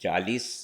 40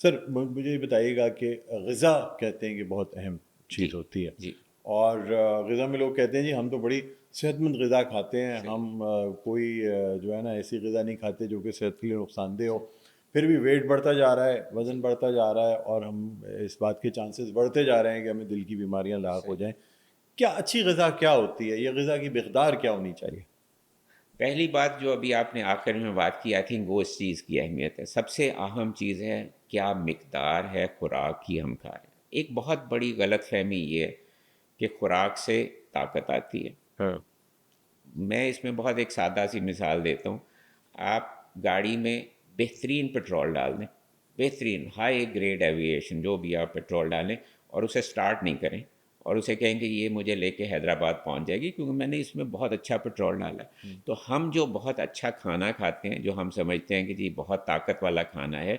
سر مجھے یہ بتائیے گا کہ غذا کہتے ہیں کہ بہت اہم جی چیز ہوتی ہے، جی اور غذا میں لوگ کہتے ہیں جی ہم تو بڑی صحت مند غذا کھاتے ہیں، صحیح ہم کوئی جو ہے نا ایسی غذا نہیں کھاتے جو کہ صحت کے لیے نقصان دہ ہو، پھر بھی ویٹ بڑھتا جا رہا ہے، وزن بڑھتا جا رہا ہے، اور ہم اس بات کے چانسز بڑھتے جا رہے ہیں کہ ہمیں دل کی بیماریاں لاحق ہو صحیح جائیں. کیا اچھی غذا کیا ہوتی ہے؟ یہ غذا کی مقدار کیا ہونی چاہیے؟ پہلی بات جو ابھی آپ نے آخر میں بات کی، آئی تھنک وہ اس چیز کی اہمیت ہے. سب سے اہم چیز ہے کیا مقدار ہے خوراک کی ہم کھا رہے ہیں. ایک بہت بڑی غلط فہمی یہ ہے کہ خوراک سے طاقت آتی ہے. ہاں. میں اس میں بہت ایک سادہ سی مثال دیتا ہوں. آپ گاڑی میں بہترین پٹرول ڈال دیں، بہترین ہائی گریڈ ایویشن جو بھی آپ پٹرول ڈالیں، اور اسے سٹارٹ نہیں کریں اور اسے کہیں کہ یہ مجھے لے کے حیدرآباد پہنچ جائے گی کیونکہ میں نے اس میں بہت اچھا پٹرول ڈالا ہے. تو ہم جو بہت اچھا کھانا کھاتے ہیں، جو ہم سمجھتے ہیں کہ جی بہت طاقت والا کھانا ہے،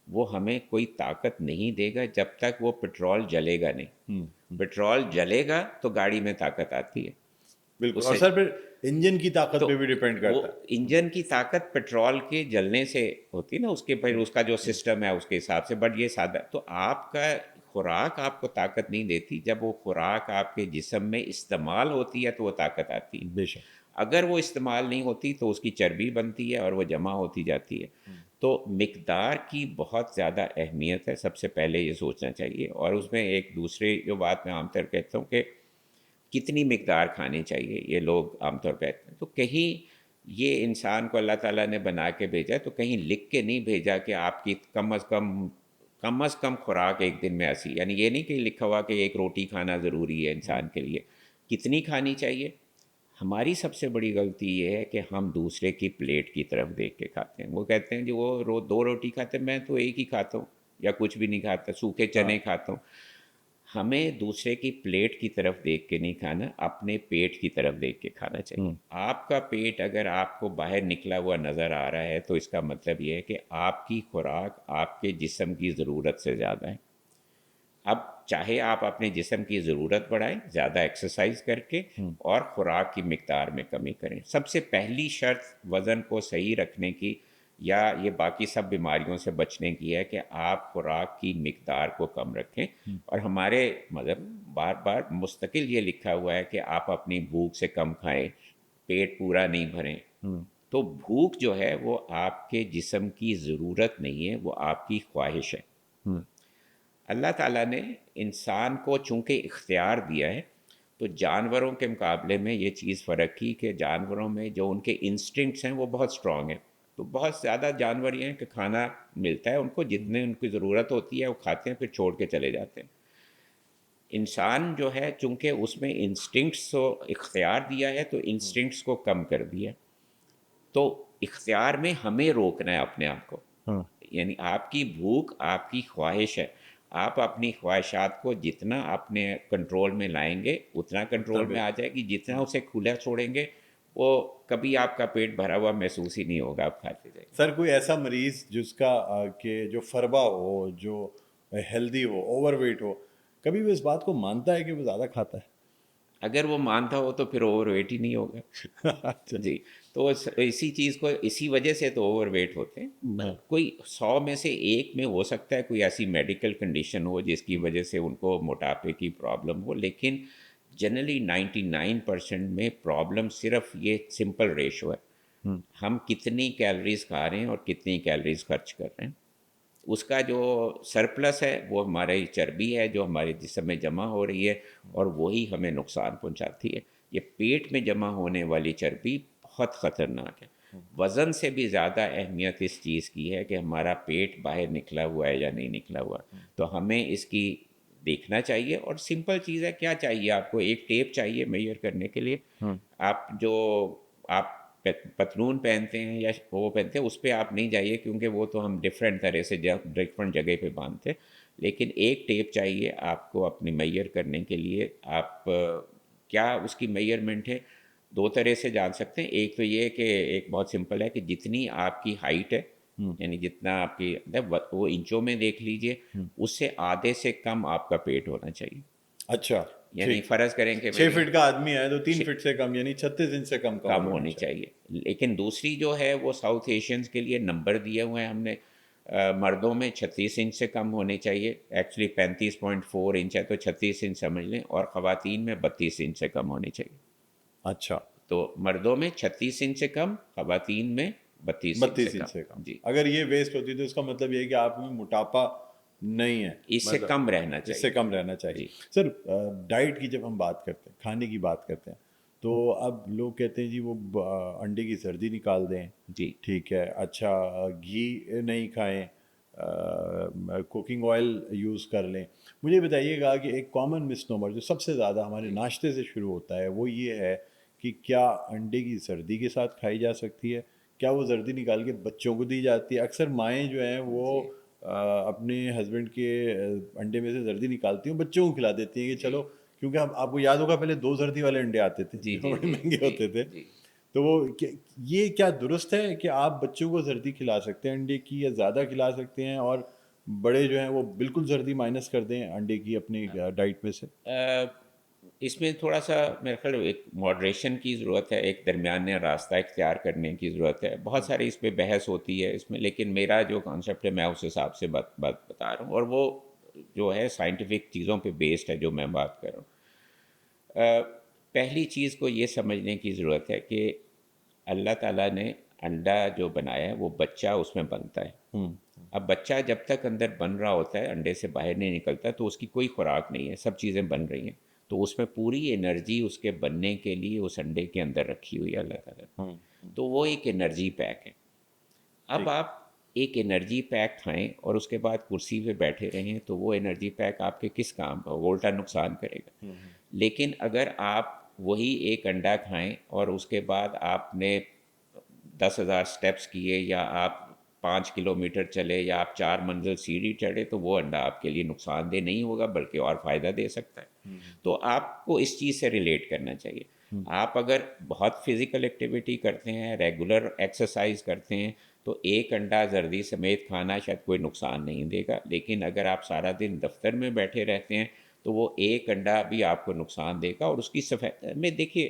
وہ ہمیں کوئی طاقت نہیں دے گا جب تک وہ پٹرول جلے گا نہیں. پٹرول جلے گا تو گاڑی میں طاقت آتی ہے. بالکل. اس اور سے سر پھر انجن کی طاقت تو پہ بھی ڈیپینڈ وہ کرتا ہے. انجن کی طاقت پٹرول کے جلنے سے ہوتی ہے نا، اس کے پھر اس کا جو سسٹم ہے اس کے حساب سے. بٹ یہ سادہ تو آپ کا خوراک آپ کو طاقت نہیں دیتی، جب وہ خوراک آپ کے جسم میں استعمال ہوتی ہے تو وہ طاقت آتی ہے. بے شک. اگر وہ استعمال نہیں ہوتی تو اس کی چربی بنتی ہے اور وہ جمع ہوتی جاتی ہے. تو مقدار کی بہت زیادہ اہمیت ہے، سب سے پہلے یہ سوچنا چاہیے. اور اس میں ایک دوسرے جو بات میں عام طور کہتا ہوں کہ کتنی مقدار کھانی چاہیے، یہ لوگ عام طور پہ کہتے ہیں. تو کہیں یہ انسان کو اللہ تعالیٰ نے بنا کے بھیجا تو کہیں لکھ کے نہیں بھیجا کہ آپ کی کم از کم خوراک ایک دن میں ایسی، یعنی یہ نہیں کہ لکھا ہوا کہ ایک روٹی کھانا ضروری ہے انسان کے لیے. کتنی کھانی چاہیے؟ ہماری سب سے بڑی غلطی یہ ہے کہ ہم دوسرے کی پلیٹ کی طرف دیکھ کے کھاتے ہیں. وہ کہتے ہیں کہ وہ دو روٹی کھاتے ہیں، میں تو ایک ہی کھاتا ہوں یا کچھ بھی نہیں کھاتا، سوکھے چنے کھاتا ہوں. ہمیں دوسرے کی پلیٹ کی طرف دیکھ کے نہیں کھانا، اپنے پیٹ کی طرف دیکھ کے کھانا چاہیے. آپ کا پیٹ اگر آپ کو باہر نکلا ہوا نظر آ رہا ہے تو اس کا مطلب یہ ہے کہ آپ کی خوراک آپ کے جسم کی ضرورت سے زیادہ ہے. اب چاہے آپ اپنے جسم کی ضرورت بڑھائیں زیادہ ایکسرسائز کر کے، اور خوراک کی مقدار میں کمی کریں. سب سے پہلی شرط وزن کو صحیح رکھنے کی یا یہ باقی سب بیماریوں سے بچنے کی ہے کہ آپ خوراک کی مقدار کو کم رکھیں. اور ہمارے مذہب بار بار مستقل یہ لکھا ہوا ہے کہ آپ اپنی بھوک سے کم کھائیں، پیٹ پورا نہیں بھریں. تو بھوک جو ہے وہ آپ کے جسم کی ضرورت نہیں ہے، وہ آپ کی خواہش ہے. اللہ تعالیٰ نے انسان کو چونکہ اختیار دیا ہے تو جانوروں کے مقابلے میں یہ چیز فرق کی کہ جانوروں میں جو ان کے انسٹنکٹس ہیں وہ بہت سٹرونگ ہیں. تو بہت زیادہ جانور یہ ہیں کہ کھانا ملتا ہے ان کو، جتنے ان کی ضرورت ہوتی ہے وہ کھاتے ہیں پھر چھوڑ کے چلے جاتے ہیں. انسان جو ہے چونکہ اس میں انسٹنکٹس کو اختیار دیا ہے تو انسٹنکٹس کو کم کر دیا. تو اختیار میں ہمیں روکنا ہے اپنے آپ کو. یعنی آپ کی بھوک آپ کی خواہش ہے، آپ اپنی خواہشات کو جتنا اپنے کنٹرول میں لائیں گے اتنا کنٹرول میں آ جائے گی. جتنا اسے کھلا چھوڑیں گے وہ کبھی آپ کا پیٹ بھرا ہوا محسوس ہی نہیں ہوگا، آپ کھاتے جائیں گے. سر کوئی ایسا مریض جس کا کہ جو فربا ہو، جو ہیلدی ہو، اوور ویٹ ہو، کبھی وہ اس بات کو مانتا ہے کہ وہ زیادہ کھاتا ہے؟ اگر وہ مانتا ہو تو پھر اوور ویٹ ہی نہیں ہوگا. اچھا. جی. تو اسی چیز کو اسی وجہ سے تو اوور ویٹ ہوتے ہیں. کوئی 100 میں سے ایک میں ہو سکتا ہے کوئی ایسی میڈیکل کنڈیشن ہو جس کی وجہ سے ان کو موٹاپے کی پرابلم ہو، لیکن جنرلی 99% میں پرابلم صرف یہ سمپل ریشو ہے، ہم کتنی کیلریز کھا رہے ہیں اور کتنی کیلریز خرچ کر رہے ہیں. اس کا جو سرپلس ہے وہ ہماری چربی ہے جو ہمارے جسم میں جمع ہو رہی ہے اور وہی ہمیں نقصان پہنچاتی ہے. یہ پیٹ میں جمع ہونے والی چربی بہت خطرناک ہے. وزن سے بھی زیادہ اہمیت اس چیز کی ہے کہ ہمارا پیٹ باہر نکلا ہوا ہے یا نہیں نکلا ہوا. تو ہمیں اس کی دیکھنا چاہیے. اور سمپل چیز ہے، کیا چاہیے آپ کو؟ ایک ٹیپ چاہیے میئر کرنے کے لیے. آپ پتلون پہنتے ہیں یا وہ پہنتے ہیں اس پہ آپ نہیں جائیے کیونکہ وہ تو ہم ڈفرینٹ طرح سے ڈفرینٹ جگہ پہ باندھتے ہیں. لیکن ایک ٹیپ چاہیے آپ کو اپنی میئر کرنے کے لیے. آپ کیا اس کی میئرمنٹ ہے؟ 2 طرح سے جان سکتے ہیں. ایک تو یہ کہ ایک بہت سمپل ہے کہ جتنی آپ کی ہائٹ ہے، یعنی جتنا آپ کی وہ انچوں میں دیکھ لیجئے، اس سے آدھے سے کم آپ کا پیٹ ہونا چاہیے. اچھا. یعنی فرض کریں کہ 6 فٹ کا آدمی ہے تو 3 فٹ سے کم، یعنی 36 انچ سے کم ہونی چاہیے. لیکن دوسری جو ہے وہ ساؤتھ ایشینز کے لیے نمبر دیے ہوئے ہیں ہم نے. مردوں میں 36 انچ سے کم ہونے چاہیے، ایکچولی 35.4 انچ ہے تو 36 انچ سمجھ لیں، اور خواتین میں 32 انچ سے کم ہونی چاہیے. اچھا، تو مردوں میں 36 انچ سے کم، خواتین میں 32 انچ سے 32 انچ کم. سے کم. جی، اگر یہ ویسٹ ہوتی ہے تو اس کا مطلب یہ ہے کہ آپ میں موٹاپا نہیں ہے، اس سے مطلب کم رہنا اس سے چاہیے. کم رہنا چاہیے. جی سر ڈائٹ کی جب ہم بات کرتے ہیں، کھانے کی بات کرتے ہیں، تو اب لوگ کہتے ہیں جی وہ انڈے کی زردی نکال دیں، جی ٹھیک ہے، اچھا گھی نہیں کھائیں، کوکنگ آئل یوز کر لیں. مجھے بتائیے گا کہ ایک کامن مس نومر جو سب سے زیادہ ہمارے ناشتے سے شروع ہوتا ہے وہ یہ ہے کہ کیا انڈے کی زردی کے ساتھ کھائی جا سکتی ہے؟ کیا وہ زردی نکال کے بچوں کو دی جاتی ہے؟ اکثر مائیں جو ہیں وہ اپنے ہسبینڈ کے انڈے میں سے زردی نکالتی ہیں، بچوں کو کھلا دیتی ہیں کہ چلو، کیونکہ ہم آپ کو یاد ہوگا پہلے 2 زردی والے انڈے آتے تھے جی جو جی بڑے جی مہنگے جی ہوتے تھے. جی. تو وہ یہ کیا درست ہے کہ آپ بچوں کو زردی کھلا سکتے ہیں انڈے کی، یا زیادہ کھلا سکتے ہیں، اور بڑے جو ہیں وہ بالکل زردی مائنس کر دیں انڈے کی اپنی ڈائٹ میں سے؟ اس میں تھوڑا سا میرے خیال ایک ماڈریشن کی ضرورت ہے، ایک درمیانے راستہ اختیار کرنے کی ضرورت ہے. بہت ساری اس پہ بحث ہوتی ہے اس میں، لیکن میرا جو کانسیپٹ ہے میں اس حساب سے بات بتا رہا ہوں، اور وہ جو ہے سائنٹیفک چیزوں پہ بیسڈ ہے جو میں بات کر رہا ہوں. پہلی چیز کو یہ سمجھنے کی ضرورت ہے کہ اللہ تعالیٰ نے انڈا جو بنایا ہے وہ بچہ اس میں بنتا ہے. اب بچہ جب تک اندر بن رہا ہوتا ہے، انڈے سے باہر نہیں نکلتا، تو اس کی کوئی خوراک نہیں ہے، سب چیزیں بن رہی ہیں، تو اس میں پوری انرجی اس کے بننے کے لیے اس انڈے کے اندر رکھی ہوئی ہے اللہ تعالیٰ نے. تو وہ ایک انرجی پیک ہے. اب آپ ایک انرجی پیک کھائیں اور اس کے بعد کرسی پہ بیٹھے رہیں تو وہ انرجی پیک آپ کے کس کام کا؟ وہ الٹا نقصان کرے گا. لیکن اگر آپ وہی ایک انڈا کھائیں اور اس کے بعد آپ نے 10,000 اسٹیپس کیے، یا آپ 5 کلومیٹر چلے، یا آپ 4 منزل سیڑھی چڑھے، تو وہ انڈا آپ کے لیے نقصان دہ نہیں ہوگا بلکہ اور فائدہ دے سکتا ہے. تو آپ کو اس چیز سے ریلیٹ کرنا چاہیے. آپ اگر بہت فزیکل ایکٹیویٹی کرتے ہیں، ریگولر ایکسرسائز کرتے ہیں، تو ایک انڈا زردی سمیت کھانا شاید کوئی نقصان نہیں دے گا. لیکن اگر آپ سارا دن دفتر میں بیٹھے رہتے ہیں تو وہ ایک انڈا بھی آپ کو نقصان دے گا. اور اس کی سفید میں دیکھیے،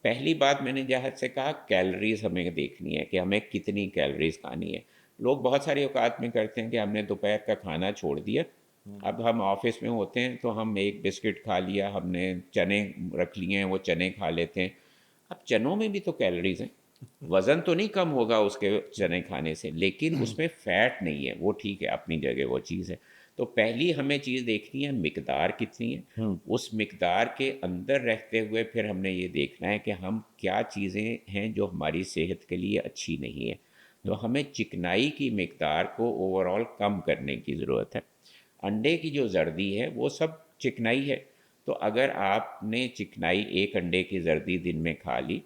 پہلی بات میں نے جہاز سے کہا کیلریز ہمیں دیکھنی ہے کہ ہمیں کتنی کیلریز کھانی ہے. لوگ بہت ساری اوقات میں کرتے ہیں کہ ہم نے دوپہر کا کھانا چھوڑ دیا، اب ہم آفس میں ہوتے ہیں تو ہم ایک بسکٹ کھا لیا، ہم نے چنے رکھ لیے ہیں، وہ چنے کھا لیتے ہیں. اب چنوں میں بھی تو کیلریز ہیں، وزن تو نہیں کم ہوگا اس کے چنے کھانے سے، لیکن اس میں فیٹ نہیں ہے، وہ ٹھیک ہے اپنی جگہ وہ چیز ہے. تو پہلی ہمیں چیز دیکھنی ہے مقدار کتنی ہے، اس مقدار کے اندر رہتے ہوئے پھر ہم نے یہ دیکھنا ہے کہ ہم کیا چیزیں ہیں جو ہماری صحت کے لیے اچھی نہیں ہے. تو ہمیں چکنائی کی مقدار کو اوور آل کم کرنے کی ضرورت ہے. انڈے کی جو زردی ہے وہ سب چکنائی ہے، تو اگر آپ نے چکنائی ایک انڈے کی زردی دن میں کھا لی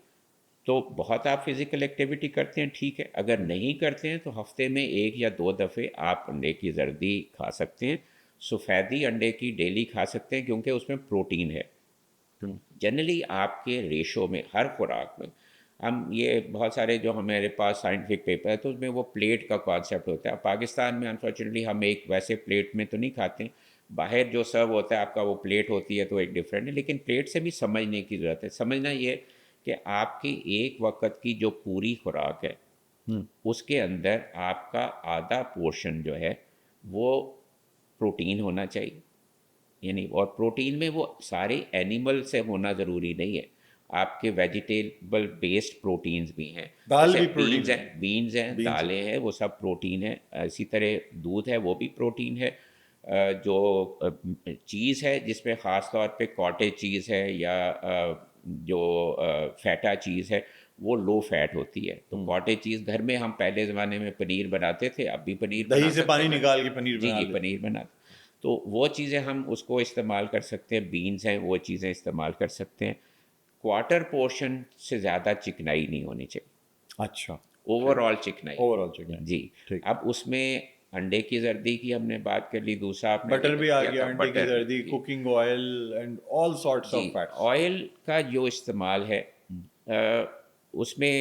تو بہت آپ فزیکل ایکٹیویٹی کرتے ہیں، ٹھیک ہے. اگر نہیں کرتے ہیں تو ہفتے میں 1 یا 2 دفعے آپ انڈے کی زردی کھا سکتے ہیں. سفیدی انڈے کی ڈیلی کھا سکتے ہیں کیونکہ اس میں پروٹین ہے. جنرلی آپ کے ریشو میں ہر خوراک میں ہم یہ بہت سارے جو ہمارے پاس سائنٹیفک پیپر ہے تو اس میں وہ پلیٹ کا کانسیپٹ ہوتا ہے. پاکستان میں انفارچونیٹلی ہم ایک ویسے پلیٹ میں تو نہیں کھاتے ہیں، باہر جو سرو ہوتا ہے آپ کا وہ پلیٹ ہوتی ہے تو ایک ڈفرینٹ ہے. لیکن پلیٹ سے بھی سمجھنے کی ضرورت ہے. سمجھنا یہ کہ آپ کی ایک وقت کی جو پوری خوراک ہے اس کے اندر آپ کا آدھا پورشن جو ہے وہ پروٹین ہونا چاہیے. یعنی اور پروٹین میں وہ سارے اینیمل سے ہونا ضروری نہیں ہے، آپ کے ویجیٹیبل بیسڈ پروٹینز بھی ہیں، دال جیسے بھی پروٹین بینز ہیں، بینس دالیں ہیں، وہ سب پروٹین ہیں. اسی طرح دودھ ہے وہ بھی پروٹین ہے. جو چیز ہے جس میں خاص طور پہ کاٹیج چیز ہے یا جو فیٹا چیز ہے وہ لو فیٹ ہوتی ہے. تو کاٹیج چیز گھر میں ہم پہلے زمانے میں پنیر بناتے تھے، اب بھی پنیر بنا دہی سے سکتے پانی ہیں. نکال کے پنیر جی بنا جی لیتے. پنیر بناتے، تو وہ چیزیں ہم اس کو استعمال کر سکتے ہیں. بینز ہیں وہ چیزیں استعمال کر سکتے ہیں. کوارٹر پورشن سے زیادہ چکنائی نہیں ہونی چاہیے، اچھا، اوور آل چکنائی. اوور آل چکن. جی. ٹھیک. اب اس میں انڈے کی زردی کی ہم نے بات کر لی، دوسرا آپ نے بٹر ذکر بھی آ کیا گیا، تھا انڈے کی بٹر. زردی، جی cooking oil and all sorts of جی. فیٹس. آئل کا جو استعمال ہے اس میں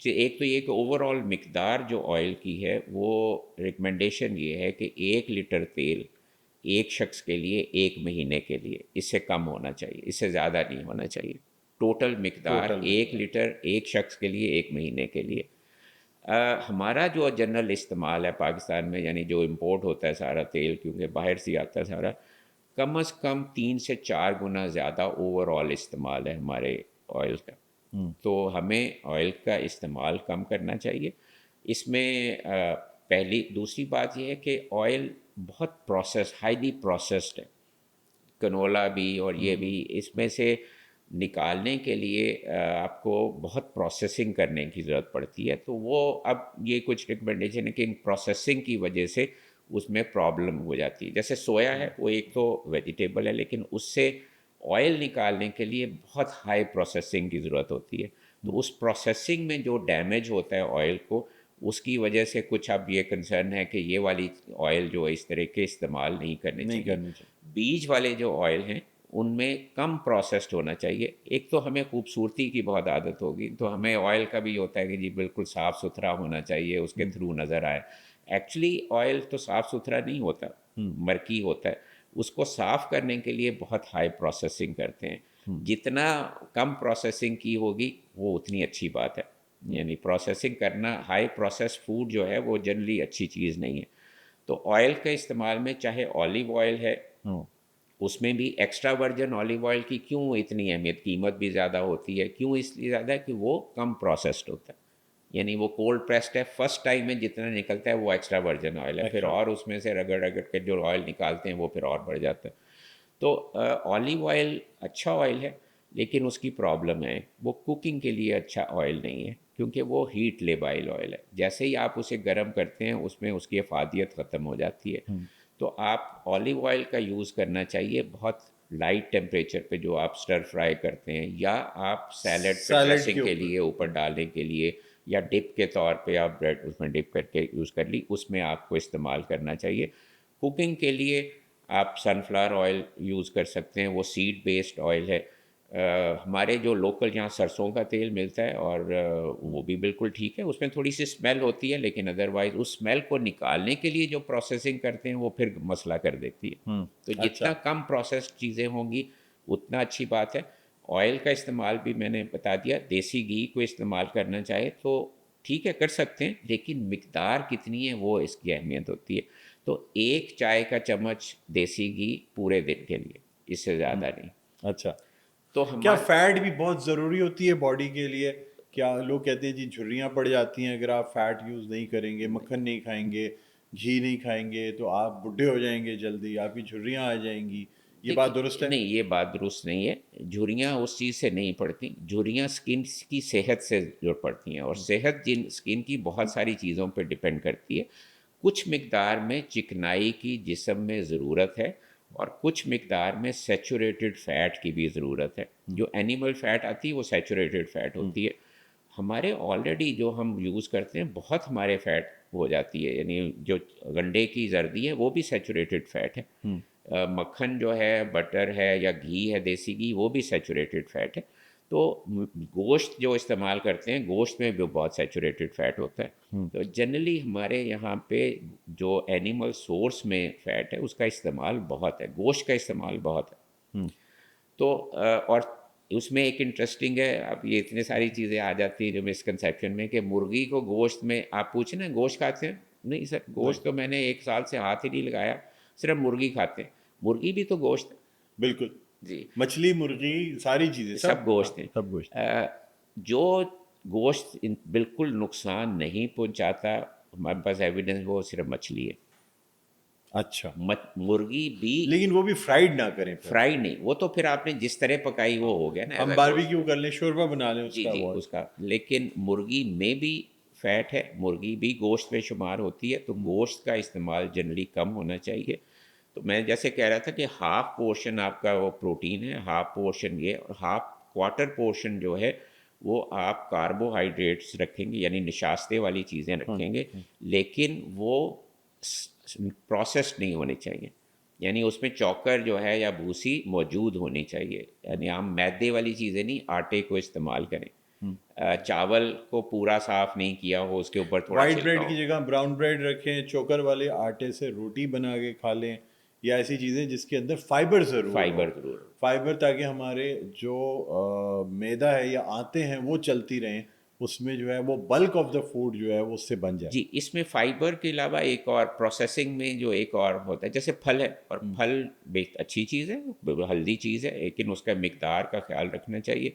ایک تو یہ کہ اوور آل مقدار جو آئل کی ہے وہ ریکمنڈیشن یہ ہے کہ 1 لیٹر تیل ایک شخص کے لیے 1 مہینے کے لیے، اس سے کم ہونا چاہیے، اس سے زیادہ نہیں ہونا چاہیے. ٹوٹل مقدار 1 لیٹر ایک شخص کے لیے 1 مہینے کے لیے. ہمارا جو جنرل استعمال ہے پاکستان میں، یعنی جو امپورٹ ہوتا ہے سارا تیل، کیونکہ باہر سے آتا ہے سارا، کم از کم 3 سے 4 گنا زیادہ اوور آل استعمال ہے ہمارے آئل کا. تو ہمیں آئل کا استعمال کم کرنا چاہیے. اس میں دوسری بات یہ ہے کہ آئل بہت ہائیلی پروسیسڈ ہے. کنولا بھی اور یہ بھی، اس میں سے نکالنے کے لیے آپ کو بہت پروسیسنگ کرنے کی ضرورت پڑتی ہے. تو وہ اب یہ کچھ ریکمنڈیشن ہے کہ ان پروسیسنگ کی وجہ سے اس میں پرابلم ہو جاتی ہے. جیسے سویا ہے، وہ ایک تو ویجیٹیبل ہے، لیکن اس سے آئل نکالنے کے لیے بہت ہائی پروسیسنگ کی ضرورت ہوتی ہے. تو اس پروسیسنگ میں جو ڈیمیج ہوتا ہے آئل کو، اس کی وجہ سے کچھ اب یہ کنسرن ہے کہ یہ والی آئل جو اس طرح کے استعمال نہیں کرنے چاہیے. بیج والے جو آئل ہیں ان میں کم پروسیسڈ ہونا چاہیے. ایک تو ہمیں خوبصورتی کی بہت عادت ہوگی، تو ہمیں آئل کا بھی ہوتا ہے کہ جی بالکل صاف ستھرا ہونا چاہیے، اس کے تھرو نظر آئے. ایکچولی آئل تو صاف ستھرا نہیں ہوتا، مرکی ہوتا ہے. اس کو صاف کرنے کے لیے بہت ہائی پروسیسنگ کرتے ہیں. جتنا کم پروسیسنگ کی ہوگی وہ اتنی اچھی بات ہے. یعنی پروسیسنگ کرنا، ہائی پروسیس فوڈ جو ہے وہ جنرلی اچھی چیز نہیں ہے. تو آئل کے استعمال میں، چاہے آلیو آئل ہے، اس میں بھی ایکسٹرا ورجن آلیو آئل کی کیوں اتنی اہمیت، قیمت بھی زیادہ ہوتی ہے؟ کیوں اس لیے زیادہ ہے کہ وہ کم پروسیسڈ ہوتا ہے. یعنی وہ کولڈ پریسڈ ہے، فرسٹ ٹائم میں جتنا نکلتا ہے وہ ایکسٹرا ورجن آئل ہے. پھر اور اس میں سے رگڑ رگڑ کے جو آئل نکالتے ہیں وہ پھر اور بڑھ جاتا ہے. تو آلیو آئل اچھا آئل ہے، لیکن اس کی پرابلم ہے وہ کوکنگ کے لیے اچھا آئل نہیں ہے، کیونکہ وہ ہیٹ لیبائل آئل ہے. جیسے ہی آپ اسے گرم کرتے ہیں اس میں اس کی افادیت ختم ہو جاتی ہے. تو آپ آلیو آئل کا یوز کرنا چاہیے بہت لائٹ ٹیمپریچر پہ، جو آپ سٹر فرائی کرتے ہیں یا آپ سیلڈ پہ ڈریسنگ کے لیے اوپر ڈالنے کے لیے، یا ڈپ کے طور پہ آپ بریڈ اس میں ڈپ کر کے یوز کر لی، اس میں آپ کو استعمال کرنا چاہیے. کوکنگ کے لیے آپ سن فلاور آئل یوز کر سکتے ہیں، وہ سیڈ بیسڈ آئل ہے. ہمارے جو لوکل یہاں سرسوں کا تیل ملتا ہے، اور وہ بھی بالکل ٹھیک ہے. اس میں تھوڑی سی اسمیل ہوتی ہے، لیکن ادروائز اس اسمیل کو نکالنے کے لیے جو پروسیسنگ کرتے ہیں وہ پھر مسئلہ کر دیتی ہے. تو جتنا کم پروسیسڈ چیزیں ہوں گی اتنا اچھی بات ہے. آئل کا استعمال بھی میں نے بتا دیا. دیسی گھی کو استعمال کرنا چاہے تو ٹھیک ہے، کر سکتے ہیں، لیکن مقدار کتنی ہے وہ اس کی اہمیت ہوتی ہے. تو 1 چائے کا چمچ دیسی گھی پورے دن کے لیے، اس سے زیادہ نہیں. اچھا. تو کیا فیٹ بھی بہت ضروری ہوتی ہے باڈی کے لیے؟ کیا لوگ کہتے ہیں جی جھریاں پڑ جاتی ہیں اگر آپ فیٹ یوز نہیں کریں گے، مکھن نہیں کھائیں گے، گھی نہیں کھائیں گے، تو آپ بڈھے ہو جائیں گے جلدی، آپ کی جھریاں آ جائیں گی، یہ بات درست ہے؟ نہیں، یہ بات درست نہیں ہے. جھریاں اس چیز سے نہیں پڑتی. جھریاں اسکن کی صحت سے جو پڑتی ہیں، اور صحت اسکن کی بہت ساری چیزوں پہ ڈپینڈ کرتی ہے. کچھ مقدار میں چکنائی کی جسم میں ضرورت ہے، اور کچھ مقدار میں سیچوریٹڈ فیٹ کی بھی ضرورت ہے. جو اینیمل فیٹ آتی ہے وہ سیچوریٹڈ فیٹ ہوتی ہے. ہمارے آلریڈی جو ہم یوز کرتے ہیں بہت ہمارے فیٹ ہو جاتی ہے. یعنی جو گنڈے کی زردی ہے وہ بھی سیچوریٹڈ فیٹ ہے. مکھن جو ہے، بٹر ہے یا گھی ہے دیسی گھی، وہ بھی سیچوریٹڈ فیٹ ہے. تو گوشت جو استعمال کرتے ہیں، گوشت میں بھی بہت سیچوریٹڈ فیٹ ہوتا ہے. تو جنرلی ہمارے یہاں پہ جو اینیمل سورس میں فیٹ ہے اس کا استعمال بہت ہے، گوشت کا استعمال بہت ہے. تو اور اس میں ایک انٹرسٹنگ ہے، اب یہ اتنے ساری چیزیں آ جاتی ہیں جو مسکنسیپشن میں، کہ مرغی کو گوشت میں آپ پوچھیں نا گوشت کھاتے ہیں؟ نہیں سر، گوشت تو میں نے 1 سال سے ہاتھ ہی نہیں لگایا، صرف مرغی کھاتے ہیں. مرغی بھی تو گوشت ہے. بالکل جی، مچھلی، مرغی، ساری چیزیں سب گوشت ہیں. سب گوشت. جو گوشت بالکل نقصان نہیں پہنچاتا، ہمارے پاس ایویڈنس، وہ صرف مچھلی ہے. اچھا. مرغی بھی، لیکن وہ بھی فرائیڈ نہ کریں پھر. فرائی نہیں، وہ تو پھر آپ نے جس طرح پکائی وہ ہو گیا نا. ہم باربیکیو کر لیں، شوربہ بنا لیں اس جی کا. جی، اس کا. لیکن مرغی میں بھی فیٹ ہے، مرغی بھی گوشت میں شمار ہوتی ہے. تو گوشت کا استعمال جنرلی کم ہونا چاہیے. تو میں جیسے کہہ رہا تھا کہ ہاف پورشن آپ کا وہ پروٹین ہے، ہاف پورشن یہ، اور ہاف کوارٹر پورشن جو ہے وہ آپ کاربوہائیڈریٹس رکھیں گے، یعنی نشاستے والی چیزیں رکھیں گے، لیکن وہ پروسیسڈ نہیں ہونی چاہیے. یعنی اس میں چوکر جو ہے یا بھوسی موجود ہونی چاہیے. یعنی ہم میدے والی چیزیں نہیں، آٹے کو استعمال کریں. چاول کو پورا صاف نہیں کیا ہو، اس کے اوپر تھوڑا وائٹ چھلکا بریڈ کی ہو. جگہ براؤن بریڈ رکھیں، چوکر والے آٹے سے روٹی بنا کے کھا لیں، یا ایسی چیزیں جس کے اندر فائبر ضرور فائبر ضرور ہو. فائبر، تاکہ ہمارے جو معدہ ہے یا آنتیں ہیں وہ چلتی رہیں، اس میں جو ہے وہ بلک آف دا فوڈ جو ہے وہ اس سے بن جائے. جی، اس میں فائبر کے علاوہ ایک اور پروسیسنگ میں جو ایک اور ہوتا ہے، جیسے پھل ہے، اور پھل اچھی چیز ہے، ہیلدی چیز ہے، لیکن اس کا مقدار کا خیال رکھنا چاہیے.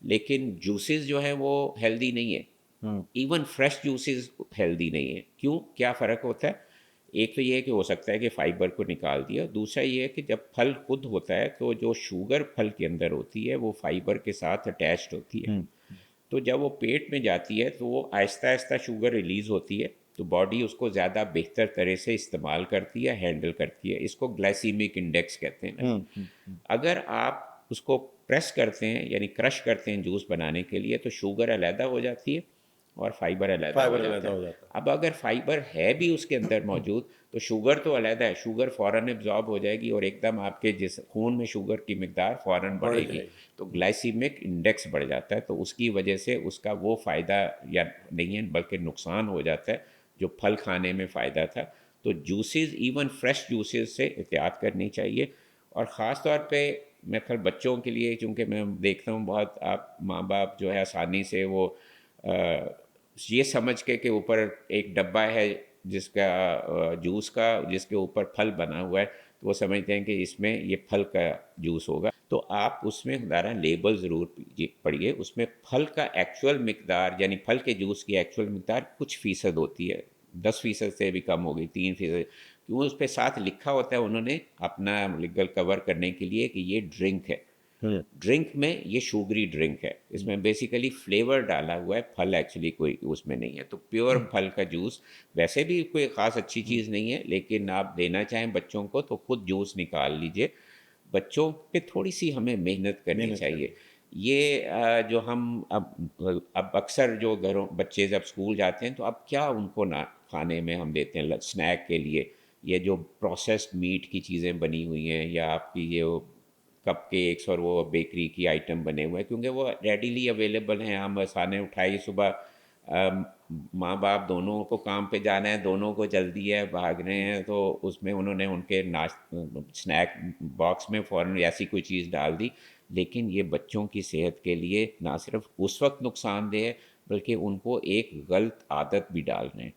لیکن جوسز جو ہیں وہ ہیلدی نہیں ہے. ایون فریش جوسز ہیلدی نہیں ہے. کیوں؟ کیا فرق ہوتا ہے؟ ایک تو یہ ہے کہ ہو سکتا ہے کہ فائبر کو نکال دیا، دوسرا یہ ہے کہ جب پھل خود ہوتا ہے تو جو شوگر پھل کے اندر ہوتی ہے وہ فائبر کے ساتھ اٹیچڈ ہوتی ہے. تو جب وہ پیٹ میں جاتی ہے تو وہ آہستہ آہستہ شوگر ریلیز ہوتی ہے، تو باڈی اس کو زیادہ بہتر طرح سے استعمال کرتی ہے، ہینڈل کرتی ہے. اس کو گلائسیمک انڈیکس کہتے ہیں. اگر آپ اس کو پریس کرتے ہیں یعنی کرش کرتے ہیں جوس بنانے کے لیے، تو شوگر علیحدہ ہو جاتی ہے اور فائبر علیحدہ ہو فائبر علیحدہ جاتا ہے. ہو جاتا ہے. اب اگر فائبر ہے بھی اس کے اندر موجود تو شوگر تو علیحدہ ہے، شوگر فوراً ابزارب ہو جائے گی اور ایک دم آپ کے خون میں شوگر کی مقدار فوراً بڑھ بڑھے گی، جائے گی. تو گلائسیمک انڈیکس بڑھ جاتا ہے. تو اس کی وجہ سے اس کا وہ فائدہ یا نہیں ہے بلکہ نقصان ہو جاتا ہے جو پھل کھانے میں فائدہ تھا. تو جوسز، ایون فریش جوسز سے احتیاط کرنی چاہیے. اور خاص طور پہ میں خیال بچوں کے لیے، چونکہ میں دیکھتا ہوں بہت آپ ماں باپ جو ہے آسانی سے وہ یہ سمجھ کے اوپر ایک ڈبہ ہے جس کا جوس کا، جس کے اوپر پھل بنا ہوا ہے، تو وہ سمجھتے ہیں کہ اس میں یہ پھل کا جوس ہوگا. تو آپ اس میں خدا لیبل ضرور پڑھیے. اس میں پھل کا ایکچوئل مقدار، یعنی پھل کے جوس کی ایکچوئل مقدار کچھ فیصد ہوتی ہے، 10% سے بھی کم ہوگی، 3%. کیوں؟ اس پہ ساتھ لکھا ہوتا ہے انہوں نے اپنا لیگل کور کرنے کے لیے کہ یہ ڈرنک ہے. ڈرنک میں یہ شوگری ڈرنک ہے، اس میں بیسیکلی فلیور ڈالا ہوا ہے، پھل ایکچولی کوئی اس میں نہیں ہے. تو پیور پھل کا جوس ویسے بھی کوئی خاص اچھی چیز نہیں ہے، لیکن آپ دینا چاہیں بچوں کو تو خود جوس نکال لیجئے. بچوں پہ تھوڑی سی ہمیں محنت کرنی چاہیے. یہ جو ہم اب اکثر جو گھروں بچے جب اسکول جاتے ہیں تو اب کیا ان کو نہ کھانے میں ہم دیتے ہیں اسنیک کے لیے، یہ جو پروسیسڈ میٹ کی چیزیں بنی ہوئی ہیں، یا آپ کی یہ کپ کیکس اور وہ بیکری کی آئٹم بنے ہوئے ہیں، کیونکہ وہ ریڈیلی اویلیبل ہیں. ہم آسانے اٹھائی صبح، ماں باپ دونوں کو کام پہ جانا ہے، دونوں کو جلدی ہے، بھاگ رہے ہیں، تو اس میں انہوں نے ان کے اسنیک باکس میں فوراً ایسی کوئی چیز ڈال دی. لیکن یہ بچوں کی صحت کے لیے نہ صرف اس وقت نقصان دہ ہے بلکہ ان کو ایک غلط عادت بھی ڈال رہے ہیں.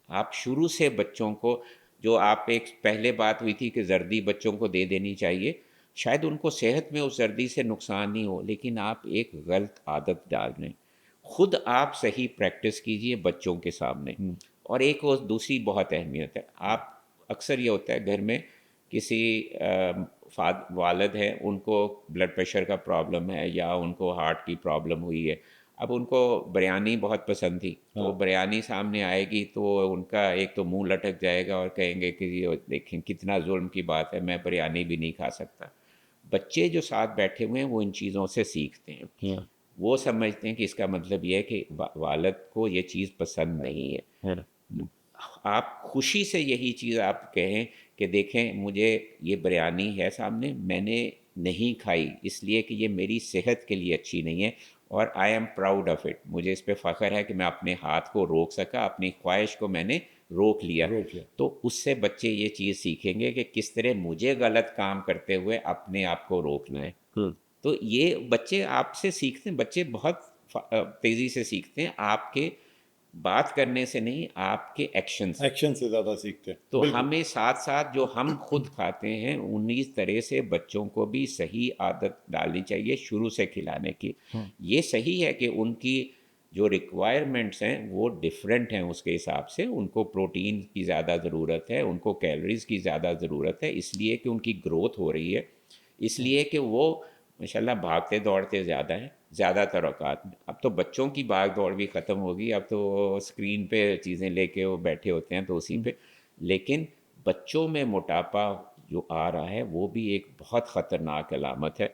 آپ شروع سے بچوں کو، جو آپ ایک پہلے بات ہوئی تھی کہ زردی بچوں کو دے دینی چاہیے، شاید ان کو صحت میں اس زردی سے نقصان نہیں ہو، لیکن آپ ایک غلط عادت ڈال رہے ہیں. خود آپ صحیح پریکٹس کیجئے بچوں کے سامنے. اور ایک اور دوسری بہت اہمیت ہے، آپ اکثر یہ ہوتا ہے گھر میں کسی والد ہیں، ان کو بلڈ پریشر کا پرابلم ہے یا ان کو ہارٹ کی پرابلم ہوئی ہے. اب ان کو بریانی بہت پسند تھی، تو بریانی سامنے آئے گی تو ان کا ایک تو منہ لٹک جائے گا اور کہیں گے کہ یہ دیکھیں کتنا ظلم کی بات ہے، میں بریانی بھی نہیں کھا سکتا. بچے جو ساتھ بیٹھے ہوئے ہیں وہ ان چیزوں سے سیکھتے ہیں. وہ سمجھتے ہیں کہ اس کا مطلب یہ ہے کہ والد کو یہ چیز پسند نہیں ہے. آپ خوشی سے یہی چیز آپ کہیں کہ دیکھیں مجھے یہ بریانی ہے سامنے، میں نے نہیں کھائی اس لیے کہ یہ میری صحت کے لیے اچھی نہیں ہے، اور I am proud of it, مجھے اس پہ فخر ہے کہ میں اپنے ہاتھ کو روک سکا، اپنی خواہش کو میں نے روک لیا. تو اس سے بچے یہ چیز سیکھیں گے کہ کس طرح مجھے غلط کام کرتے ہوئے اپنے آپ کو روکنا ہے. تو یہ بچے آپ سے سیکھتے ہیں، بچے بہت تیزی سے سیکھتے ہیں آپ کے بات کرنے سے نہیں، آپ کے ایکشن سے. ایکشن سے زیادہ سیکھتے ہیں. تو ہمیں ساتھ ساتھ جو ہم خود کھاتے ہیں انہی طرح سے بچوں کو بھی صحیح عادت ڈالنی چاہیے شروع سے کھلانے کی. یہ صحیح ہے کہ ان کی جو ریکوائرمنٹس ہیں وہ ڈفرینٹ ہیں، اس کے حساب سے ان کو پروٹین کی زیادہ ضرورت ہے، ان کو کیلریز کی زیادہ ضرورت ہے، اس لیے کہ ان کی گروتھ ہو رہی ہے، اس لیے کہ وہ ماشاءاللہ بھاگتے دوڑتے زیادہ ہیں زیادہ تر اوقات میں. اب تو بچوں کی بھاگ دوڑ بھی ختم ہوگی، اب تو اسکرین پہ چیزیں لے کے وہ بیٹھے ہوتے ہیں تو اسی پہ. لیکن بچوں میں موٹاپا جو آ رہا ہے وہ بھی ایک بہت خطرناک علامت ہے.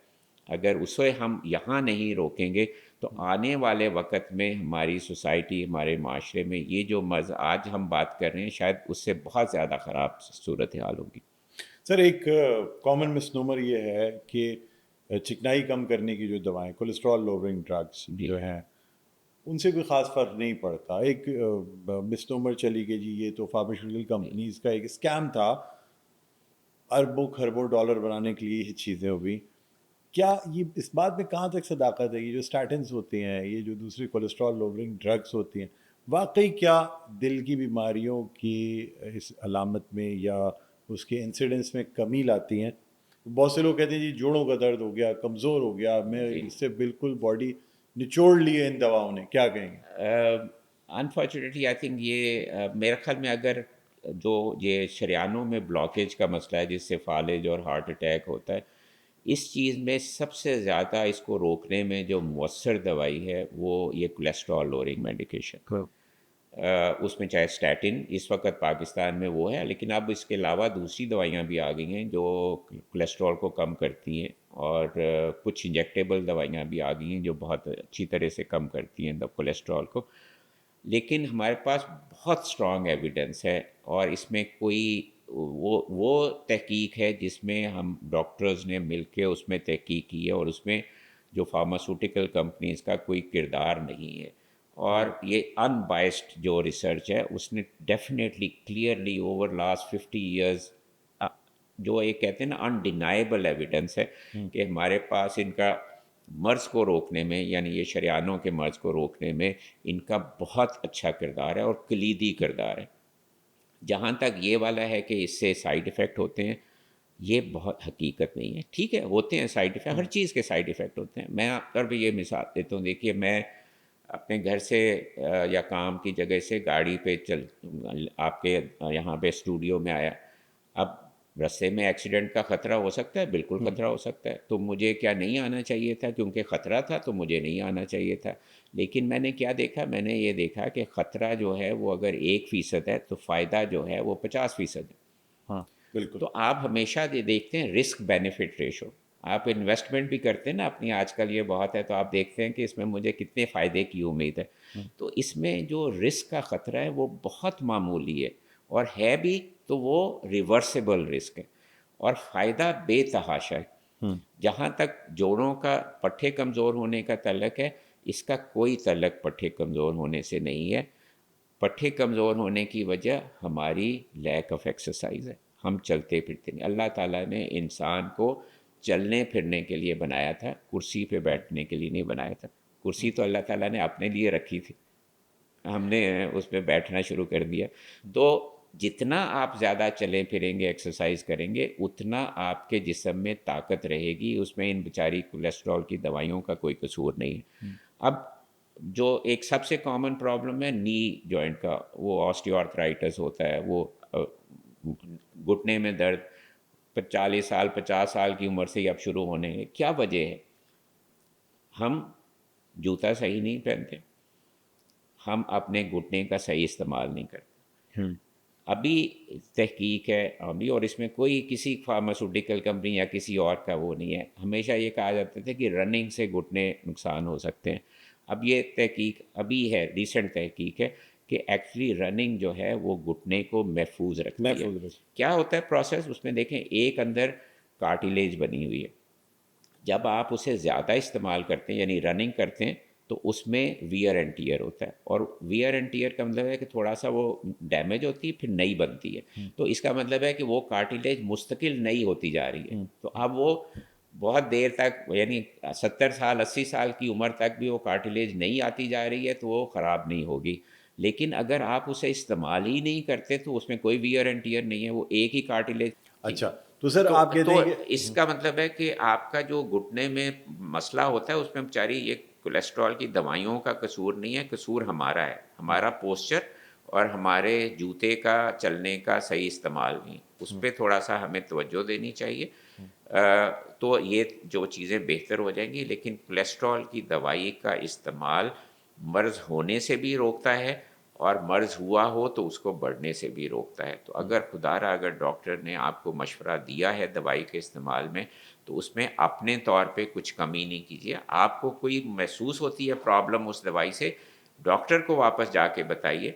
اگر اسے ہم یہاں نہیں روکیں گے تو آنے والے وقت میں ہماری سوسائٹی، ہمارے معاشرے میں یہ جو مرض آج ہم بات کر رہے ہیں شاید اس سے بہت زیادہ خراب صورتحال ہوگی. سر ایک کامن مسنومر یہ ہے کہ چکنائی کم کرنے کی جو دوائیں، کولیسٹرول لوورنگ ڈرگس جو ہیں، ان سے کوئی خاص فرق نہیں پڑتا. ایک مسنومر چلی کہ جی یہ تو فارماسیوٹیکل کمپنیز کا ایک اسکیم تھا، اربوں خربوں ڈالر بنانے کے لیے یہ چیزیں ہوئی. کیا یہ اس بات میں کہاں تک صداقت ہے؟ یہ جو اسٹیٹنس ہوتے ہیں، یہ جو دوسری کولیسٹرول لوورنگ ڈرگس ہوتی ہیں، واقعی کیا دل کی بیماریوں کی اس علامت میں یا اس کے انسیڈنس میں کمی لاتی ہیں؟ بہت سے لوگ کہتے ہیں جی جوڑوں کا درد ہو گیا، کمزور ہو گیا، میں جی اس سے بالکل باڈی نچوڑ لی ہے ان دواؤں نے، کیا کہیں گے؟ انفارچونیٹلی آئی تھنک یہ میرے خیال میں اگر جو یہ شریانوں میں بلاکیج کا مسئلہ ہے جس سے فالج اور ہارٹ اٹیک ہوتا ہے، اس چیز میں سب سے زیادہ اس کو روکنے میں جو مؤثر دوائی ہے وہ یہ کولیسٹرول لوورنگ میڈیکیشن، اس میں چاہے اسٹیٹن اس وقت پاکستان میں وہ ہے، لیکن اب اس کے علاوہ دوسری دوائیاں بھی آ گئی ہیں جو کولیسٹرول کو کم کرتی ہیں، اور کچھ انجیکٹیبل دوائیاں بھی آ گئی ہیں جو بہت اچھی طرح سے کم کرتی ہیں کولیسٹرول کو. لیکن ہمارے پاس بہت اسٹرانگ ایویڈنس ہے، اور اس میں کوئی وہ تحقیق ہے جس میں ہم ڈاکٹرز نے مل کے اس میں تحقیق کی ہے، اور اس میں جو فارماسوٹیکل کمپنیز کا کوئی کردار نہیں ہے. اور یہ ان بائسڈ جو ریسرچ ہے اس نے definitely clearly over last 50 years جو ایک کہتے ہیں نا انڈینائبل ایویڈنس ہے کہ ہمارے پاس ان کا مرض کو روکنے میں، یعنی یہ شریانوں کے مرض کو روکنے میں ان کا بہت اچھا کردار ہے اور کلیدی کردار ہے. جہاں تک یہ والا ہے کہ اس سے سائیڈ ایفیکٹ ہوتے ہیں، یہ بہت حقیقت نہیں ہے. ٹھیک ہے ہوتے ہیں سائیڈ ایفیکٹ، ہر چیز کے سائیڈ ایفیکٹ ہوتے ہیں. میں آپ پر بھی یہ مثال دیتا ہوں، دیکھیے میں اپنے گھر سے یا کام کی جگہ سے گاڑی پہ آپ کے یہاں پہ اسٹوڈیو میں آیا. اب رستے میں ایکسیڈنٹ کا خطرہ ہو سکتا ہے، بالکل خطرہ ہو سکتا ہے. تو مجھے کیا نہیں آنا چاہیے تھا؟ کیونکہ خطرہ تھا تو مجھے نہیں آنا چاہیے تھا. لیکن میں نے کیا دیکھا؟ میں نے یہ دیکھا کہ خطرہ جو ہے وہ اگر 1% ہے تو فائدہ جو ہے وہ 50% ہے. ہاں بالکل. تو آپ ہمیشہ یہ دیکھتے ہیں رسک بینیفٹ ریشو. آپ انویسٹمنٹ بھی کرتے ہیں نا اپنی، آج کل یہ بہت ہے، تو آپ دیکھتے ہیں کہ اس میں مجھے کتنے فائدے کی امید ہے. تو اس میں جو رسک کا خطرہ ہے وہ بہت معمولی ہے، اور ہے بھی تو وہ ریورسیبل رسک ہے، اور فائدہ بے تحاشا ہے. جہاں تک جوڑوں کا پٹھے کمزور ہونے کا تعلق ہے، اس کا کوئی تعلق پٹھے کمزور ہونے سے نہیں ہے. پٹھے کمزور ہونے کی وجہ ہماری لیک آف ایکسرسائز ہے. ہم چلتے پھرتے نہیں. اللہ تعالیٰ نے انسان کو چلنے پھرنے کے لیے بنایا تھا، کرسی پہ بیٹھنے کے لیے نہیں بنایا تھا. کرسی تو اللہ تعالیٰ نے اپنے لیے رکھی تھی، ہم نے اس پہ بیٹھنا شروع کر دیا. تو جتنا آپ زیادہ چلیں پھریں گے، ایکسرسائز کریں گے، اتنا آپ کے جسم میں طاقت رہے گی. اس میں ان بیچاری کولیسٹرول کی دوائیوں کا کوئی قصور نہیں ہے. اب جو ایک سب سے کامن پرابلم ہے نی جوائنٹ کا، وہ آسٹیو آرتھرائٹس ہوتا ہے، وہ گھٹنے میں درد 40 سال 50 سال کی عمر سے ہی اب شروع ہونے ہیں. کیا وجہ ہے؟ ہم جوتا صحیح نہیں پہنتے، ہم اپنے گھٹنے کا صحیح استعمال نہیں کرتے. ابھی تحقیق ہے ابھی، اور اس میں کوئی کسی فارماسوٹیکل کمپنی یا کسی اور کا وہ نہیں ہے. ہمیشہ یہ کہا جاتا تھا کہ رننگ سے گھٹنے نقصان ہو سکتے ہیں. اب یہ تحقیق ابھی ہے، ریسنٹ تحقیق ہے کہ ایکچولی رننگ جو ہے وہ گھٹنے کو محفوظ رکھتی ہے. کیا ہوتا ہے پروسیس اس میں؟ دیکھیں ایک اندر کارٹیلیج بنی ہوئی ہے، جب آپ اسے زیادہ استعمال کرتے ہیں یعنی رننگ کرتے ہیں تو اس میں ویئر اینڈ ٹیئر ہوتا ہے. اور ویئر اینڈ ٹیئر کا مطلب ہے کہ تھوڑا سا وہ ڈیمیج ہوتی ہے پھر نئی بنتی ہے. تو اس کا مطلب ہے کہ وہ کارٹیلیج مستقل نئی ہوتی جا رہی ہے. تو اب وہ بہت دیر تک، یعنی 70 سال 80 سال کی عمر تک بھی وہ کارٹیلیج نہیں آتی جا رہی ہے تو وہ خراب نہیں ہوگی. لیکن اگر آپ اسے استعمال ہی نہیں کرتے تو اس میں کوئی ویئر اینڈ ٹیئر نہیں ہے، وہ ایک ہی کارٹیلیج. اچھا تو سر آپ کہتے ہیں کہ اس کا مطلب ہے کہ آپ کا جو گھٹنے میں مسئلہ ہوتا ہے اس میں بیچاری یہ کولیسٹرول کی دوائیوں کا قصور نہیں ہے، قصور ہمارا ہے، ہمارا پوسچر اور ہمارے جوتے کا چلنے کا صحیح استعمال نہیں. اس پہ تھوڑا سا ہمیں توجہ دینی چاہیے. تو یہ جو چیزیں بہتر ہو جائیں گی. لیکن کولیسٹرول کی دوائی کا استعمال مرض ہونے سے بھی روکتا ہے، اور مرض ہوا ہو تو اس کو بڑھنے سے بھی روکتا ہے. تو اگر خدا را اگر ڈاکٹر نے آپ کو مشورہ دیا ہے دوائی کے استعمال میں تو اس میں اپنے طور پہ کچھ کمی نہیں کیجیے. آپ کو کوئی محسوس ہوتی ہے پرابلم اس دوائی سے، ڈاکٹر کو واپس جا کے بتائیے.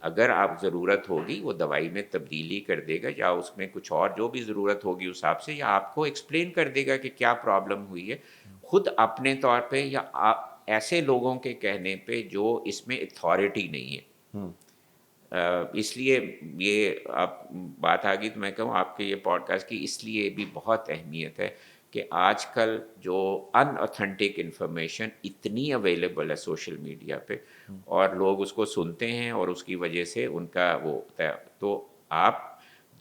اگر آپ ضرورت ہوگی وہ دوائی میں تبدیلی کر دے گا، یا اس میں کچھ اور جو بھی ضرورت ہوگی اس حساب سے، یا آپ کو ایکسپلین کر دے گا کہ کیا پرابلم ہوئی ہے. خود اپنے طور پہ یا ایسے لوگوں کے کہنے پہ جو اس میں اتھارٹی نہیں ہے. اس لیے یہ آپ بات آ گئی تو میں کہوں آپ کے یہ پوڈ کاسٹ کی اس لیے بھی بہت اہمیت ہے کہ آج کل جو ان اوتھینٹک انفارمیشن اتنی اویلیبل ہے سوشل میڈیا پہ، اور لوگ اس کو سنتے ہیں اور اس کی وجہ سے ان کا وہ ہوتا ہے. تو آپ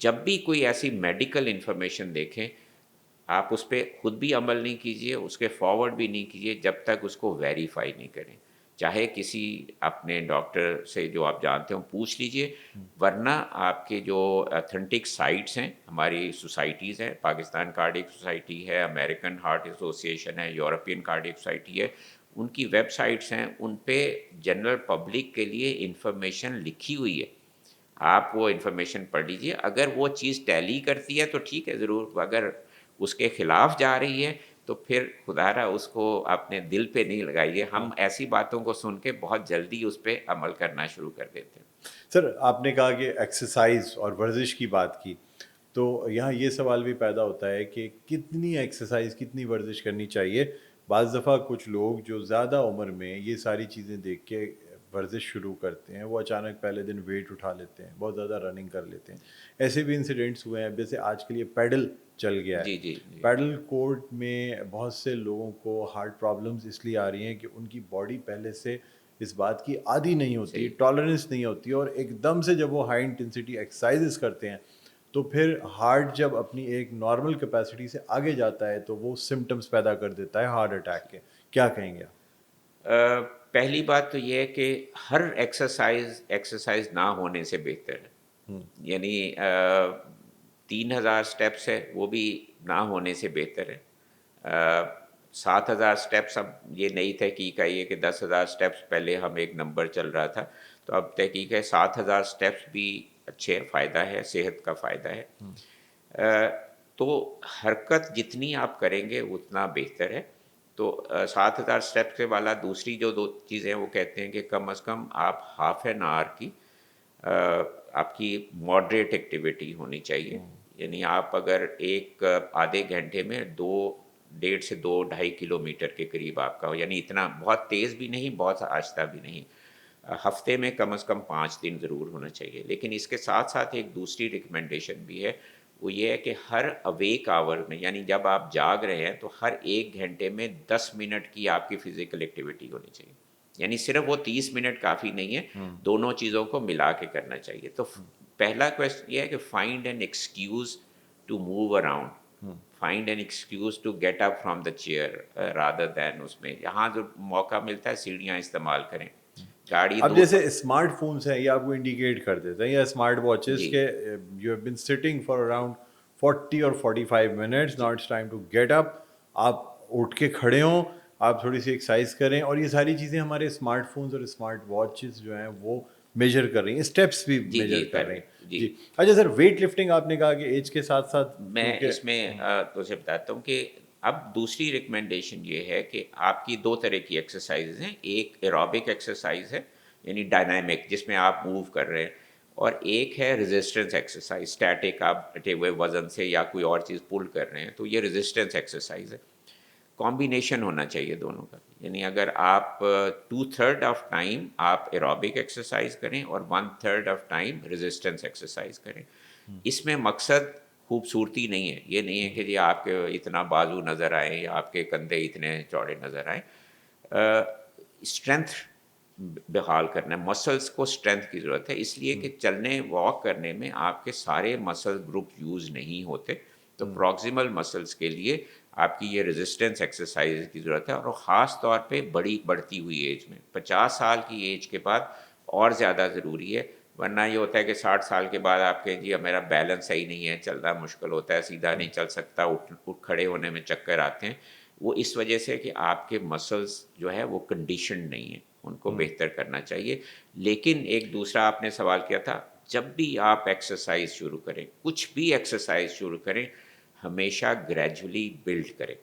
جب بھی کوئی ایسی میڈیکل انفارمیشن دیکھیں، آپ اس پہ خود بھی عمل نہیں کیجیے، اس کے فارورڈ بھی نہیں کیجیے جب تک اس کو ویریفائی نہیں کریں. چاہے کسی اپنے ڈاکٹر سے جو آپ جانتے ہوں پوچھ لیجئے، ورنہ آپ کے جو اتھینٹک سائٹس ہیں، ہماری سوسائٹیز ہیں، پاکستان کارڈیک سوسائٹی ہے، امریکن ہارٹ ایسوسیشن ہے، یورپین کارڈیک سوسائٹی ہے، ان کی ویب سائٹس ہیں، ان پہ جنرل پبلک کے لیے انفارمیشن لکھی ہوئی ہے. آپ وہ انفارمیشن پڑھ لیجئے، اگر وہ چیز ٹیلی کرتی ہے تو ٹھیک ہے ضرور، اگر اس کے خلاف جا رہی ہے تو پھر خدا را اس کو اپنے دل پہ نہیں لگائیے. ہم ایسی باتوں کو سن کے بہت جلدی اس پہ عمل کرنا شروع کر دیتے ہیں. سر آپ نے کہا کہ ایکسرسائز اور ورزش کی بات کی، تو یہاں یہ سوال بھی پیدا ہوتا ہے کہ کتنی ایکسرسائز کتنی ورزش کرنی چاہیے. بعض دفعہ کچھ لوگ جو زیادہ عمر میں یہ ساری چیزیں دیکھ کے ورزش شروع کرتے ہیں، وہ اچانک پہلے دن ویٹ اٹھا لیتے ہیں، بہت زیادہ رننگ کر لیتے ہیں. ایسے بھی انسیڈنٹس ہوئے ہیں. جیسے آج کل یہ پیڈل چل گیا ہے، جی جی جی پیڈل کورٹ میں بہت سے لوگوں کو ہارٹ پرابلمز اس لیے آ رہی ہیں کہ ان کی باڈی پہلے سے اس بات کی عادی نہیں ہوتی، صحیح. ٹالرنس نہیں ہوتی، اور ایک دم سے جب وہ ہائی انٹینسٹی ایکسرسائزز کرتے ہیں تو پھر ہارٹ جب اپنی ایک نارمل کیپیسٹی سے آگے جاتا ہے تو وہ سمٹمز پیدا کر دیتا ہے ہارٹ اٹیک کے. کیا کہیں گے آپ؟ پہلی بات تو یہ ہے کہ ہر ایکسرسائز نہ ہونے سے بہتر ہے. یعنی 3,000 اسٹیپس ہے وہ بھی نہ ہونے سے بہتر ہے. 7,000 اسٹیپس، اب یہ نئی تحقیق آئی ہے کہ 10,000 اسٹیپس پہلے ہم ایک نمبر چل رہا تھا، تو اب تحقیق ہے 7,000 اسٹیپس بھی اچھے فائدہ ہے، صحت کا فائدہ ہے. تو حرکت جتنی آپ کریں گے اتنا بہتر ہے. تو 7,000 اسٹیپ سے والا دوسری جو 2 چیزیں وہ کہتے ہیں کہ کم از کم آپ ہاف این آور کی آپ کی ماڈریٹ ایکٹیویٹی ہونی چاہیے. یعنی آپ اگر ایک آدھے گھنٹے میں 1.5 سے 2.5 کلومیٹر کے قریب آپ کا ہو، یعنی اتنا بہت تیز بھی نہیں بہت آہستہ بھی نہیں. ہفتے میں کم از کم 5 دن ضرور ہونا چاہیے. لیکن اس کے ساتھ ساتھ ایک دوسری ریکمنڈیشن بھی ہے، وہ یہ ہے کہ ہر اویک آور میں، یعنی جب آپ جاگ رہے ہیں تو ہر 1 گھنٹے میں 10 منٹ کی آپ کی فزیکل ایکٹیویٹی ہونی چاہیے. یعنی صرف وہ 30 منٹ کافی نہیں ہے، دونوں چیزوں کو ملا کے کرنا چاہیے. تو پہلا کویسچن یہ ہے کہ find an excuse to move around, find an excuse to get up from the chair rather than اس میں یہاں جو موقع ملتا ہے سیڑھیاں استعمال کریں. گاڑی اب جیسے اسمارٹ فونس ہیں یہ آپ کو انڈیکیٹ کر دیتے ہیں، یا اسمارٹ واچز جی کہ you have been sitting for around 40 اور 45 minutes, now it's time to get up. آپ اٹھ کے کھڑے ہوں، آپ تھوڑی سی ایکسرسائز کریں، اور یہ ساری چیزیں ہمارے اسمارٹ فونس اور اسمارٹ واچز جو ہیں وہ میجر کر رہی ہیں، اسٹیپس بھی جی میجر جی کر رہی ہیں. جی. جی اچھا سر، ویٹ لفٹنگ آپ نے کہا کہ ایج کے ساتھ ساتھ، میں کیونکہ اس میں تو سے بتاتا ہوں کہ اب دوسری ریکمنڈیشن یہ ہے کہ آپ کی 2 طرح کی ایکسرسائز ہیں. ایک ایروبک ایکسرسائز ہے، یعنی ڈائنامک جس میں آپ موو کر رہے ہیں، اور ایک ہے ریزسٹنس ایکسرسائز، اسٹیٹک آپ ڈٹے ہوئے وزن سے یا کوئی اور چیز پل کر رہے ہیں، تو یہ ریزسٹنس ایکسرسائز ہے. کمبینیشن ہونا چاہیے دونوں کا. یعنی اگر آپ 2/3 آف ٹائم آپ ایروبک ایکسرسائز کریں اور 1/3 آف ٹائم ریزسٹنس ایکسرسائز کریں. اس میں مقصد خوبصورتی نہیں ہے، یہ نہیں ہے کہ جی آپ کے اتنا بازو نظر آئے یا آپ کے کندھے اتنے چوڑے نظر آئیں. اسٹرینتھ بحال کرنا ہے، مسلس کو اسٹرینتھ کی ضرورت ہے، اس لیے کہ چلنے واک کرنے میں آپ کے سارے مسل گروپ یوز نہیں ہوتے. تو پروکسیمل مسلس کے لیے آپ کی یہ ریزسٹنس ایکسرسائز کی ضرورت ہے، اور خاص طور پہ بڑھتی ہوئی ایج میں 50 سال کی ایج کے بعد اور زیادہ ضروری ہے. ورنہ یہ ہوتا ہے کہ 60 سال کے بعد آپ کہیں جی اب میرا بیلنس صحیح نہیں ہے، چلنا مشکل ہوتا ہے، سیدھا نہیں چل سکتا، اٹھ کھڑے ہونے میں چکر آتے ہیں. وہ اس وجہ سے کہ آپ کے مسلس جو ہے وہ کنڈیشن نہیں ہیں، ان کو بہتر کرنا چاہیے. لیکن ایک دوسرا آپ نے سوال کیا تھا، جب بھی آپ ایکسرسائز شروع کریں، کچھ بھی ایکسرسائز شروع کریں، ہمیشہ گریجولی بلڈ کریں.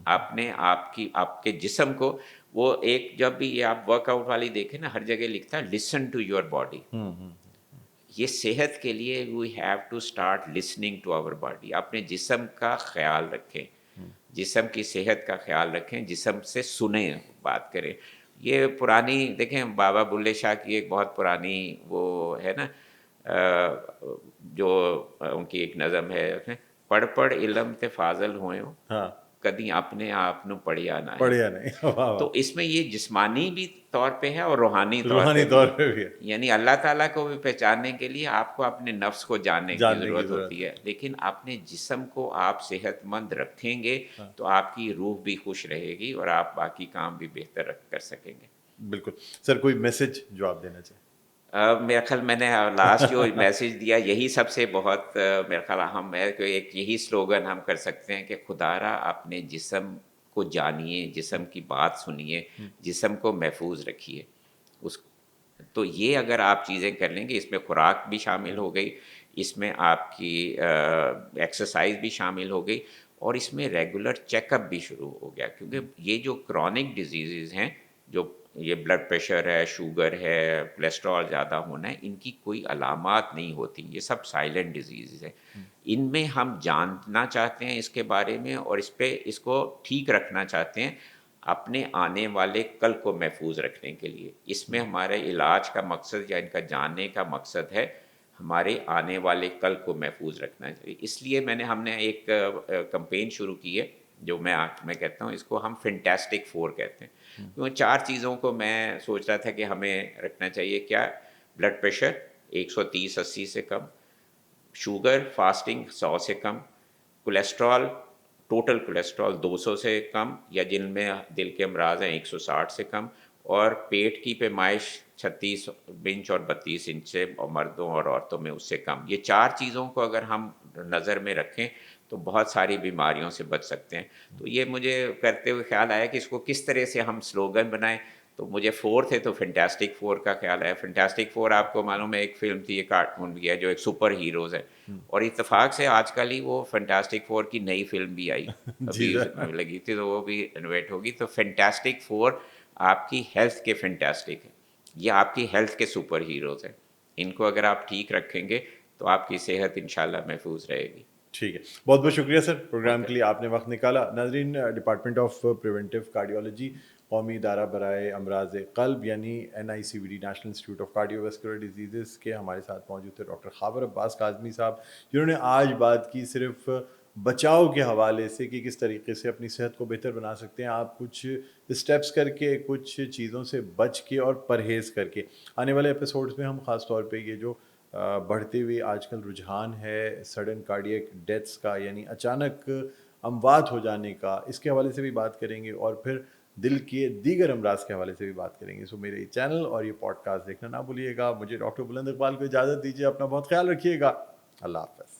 آپ نے آپ کے جسم کو، وہ ایک جب بھی یہ آپ ورک آؤٹ والی دیکھیں نا، ہر جگہ لکھتا ہے لسن ٹو یور باڈی. یہ صحت کے لیے we have to start listening to our body. اپنے جسم کا خیال رکھیں، جسم کی صحت کا خیال رکھیں، جسم سے سنیں، بات کریں. یہ پرانی دیکھیں بابا بلے شاہ کی ایک بہت پرانی وہ ہے نا، جو ان کی ایک نظم ہے، پڑھ پڑھ علم تے فاضل ہوئے ہو، ہاں کدی اپنے آپ نو پڑھیا نہ ہے. پڑھیا نہیں. واہ واہ. تو اس میں یہ جسمانی بھی طور پہ ہے اور روحانی طور روحانی پہ بھی طور ہے. پہ بھی ہے. یعنی اللہ تعالیٰ کو بھی پہچاننے کے لیے آپ کو اپنے نفس کو جاننے کی جاننے کی ضرورت ضرورت ہوتی ہے، لیکن اپنے جسم کو آپ صحت مند رکھیں گے ہاں. تو آپ کی روح بھی خوش رہے گی اور آپ باقی کام بھی بہتر کر سکیں گے. بالکل سر، کوئی میسج جو آپ دینا چاہیں؟ میرا خیال میں نے لاسٹ جو میسج دیا یہی سب سے بہت میرا خیال اہم ہے کہ ایک یہی سلوگن ہم کر سکتے ہیں کہ خدارا اپنے جسم کو جانیے، جسم کی بات سنیے، جسم کو محفوظ رکھیے. اس تو یہ اگر آپ چیزیں کر لیں گے، اس میں خوراک بھی شامل ہو گئی، اس میں آپ کی ایکسرسائز بھی شامل ہو گئی، اور اس میں ریگولر چیک اپ بھی شروع ہو گیا. کیونکہ یہ جو کرونک ڈیزیزز ہیں، جو یہ بلڈ پریشر ہے، شوگر ہے، کولیسٹرول زیادہ ہونا ہے، ان کی کوئی علامات نہیں ہوتی. یہ سب سائلنٹ ڈیزیزز ہیں. ان میں ہم جاننا چاہتے ہیں اس کے بارے میں، اور اس کو ٹھیک رکھنا چاہتے ہیں اپنے آنے والے کل کو محفوظ رکھنے کے لیے. اس میں ہمارے علاج کا مقصد یا ان کا جاننے کا مقصد ہے ہمارے آنے والے کل کو محفوظ رکھنا چاہیے. اس لیے ہم نے ایک کمپین شروع کی ہے جو میں کہتا ہوں اس کو ہم فینٹاسٹک 4 کہتے ہیں. کیونکہ 4 چیزوں کو میں سوچ رہا تھا کہ ہمیں رکھنا چاہیے. کیا؟ بلڈ پریشر 130/80 سے کم، شوگر فاسٹنگ 100 سے کم، کولیسٹرول ٹوٹل کولیسٹرول 200 سے کم یا جن میں دل کے امراض ہیں 160 سے کم، اور پیٹ کی پیمائش 36 انچ اور 32 انچ سے، اور مردوں اور عورتوں میں اس سے کم. یہ 4 چیزوں کو اگر ہم نظر میں رکھیں تو بہت ساری بیماریوں سے بچ سکتے ہیں. تو یہ مجھے کرتے ہوئے خیال آیا کہ اس کو کس طرح سے ہم سلوگن بنائیں. تو مجھے 4 تھے تو فینٹاسٹک 4 کا خیال آیا. فینٹاسٹک 4 آپ کو معلوم ہے ایک فلم تھی، ایک کارٹون بھی ہے جو ایک سپر ہیروز ہے، اور اتفاق سے آج کل ہی وہ فینٹاسٹک 4 کی نئی فلم بھی آئی، جی ابھی سر. لگی تھی، تو وہ بھی انویٹ ہوگی. تو فینٹاسٹک 4 آپ کی ہیلتھ کے فینٹاسٹک ہے، یہ آپ کی ہیلتھ کے سپر ہیروز ہیں. ان کو اگر آپ ٹھیک رکھیں گے تو آپ کی صحت انشاءاللہ محفوظ رہے گی. ٹھیک ہے، بہت بہت شکریہ سر پروگرام کے لیے آپ نے وقت نکالا. ناظرین، ڈپارٹمنٹ آف پریونٹیو کارڈیولوجی، قومی ادارہ برائے امراض قلب یعنی NICVD، national institute of cardio vascular diseases کے ہمارے ساتھ موجود تھے ڈاکٹر خاور عباس کاظمی صاحب، جنہوں نے آج بات کی صرف بچاؤ کے حوالے سے کہ کس طریقے سے اپنی صحت کو بہتر بنا سکتے ہیں آپ کچھ اسٹیپس کر کے، کچھ چیزوں سے بچ کے اور پرہیز کر کے. آنے والے ایپیسوڈز میں ہم خاص طور پہ یہ جو بڑھتے ہوئے آج کل رجحان ہے سڈن کارڈیک ڈیتھس کا، یعنی اچانک اموات ہو جانے کا، اس کے حوالے سے بھی بات کریں گے، اور پھر دل کے دیگر امراض کے حوالے سے بھی بات کریں گے. سو میرے چینل اور یہ پوڈ کاسٹ دیکھنا نہ بھولیے گا. مجھے ڈاکٹر بلند اقبال کو اجازت دیجیے. اپنا بہت خیال رکھیے گا. اللہ حافظ.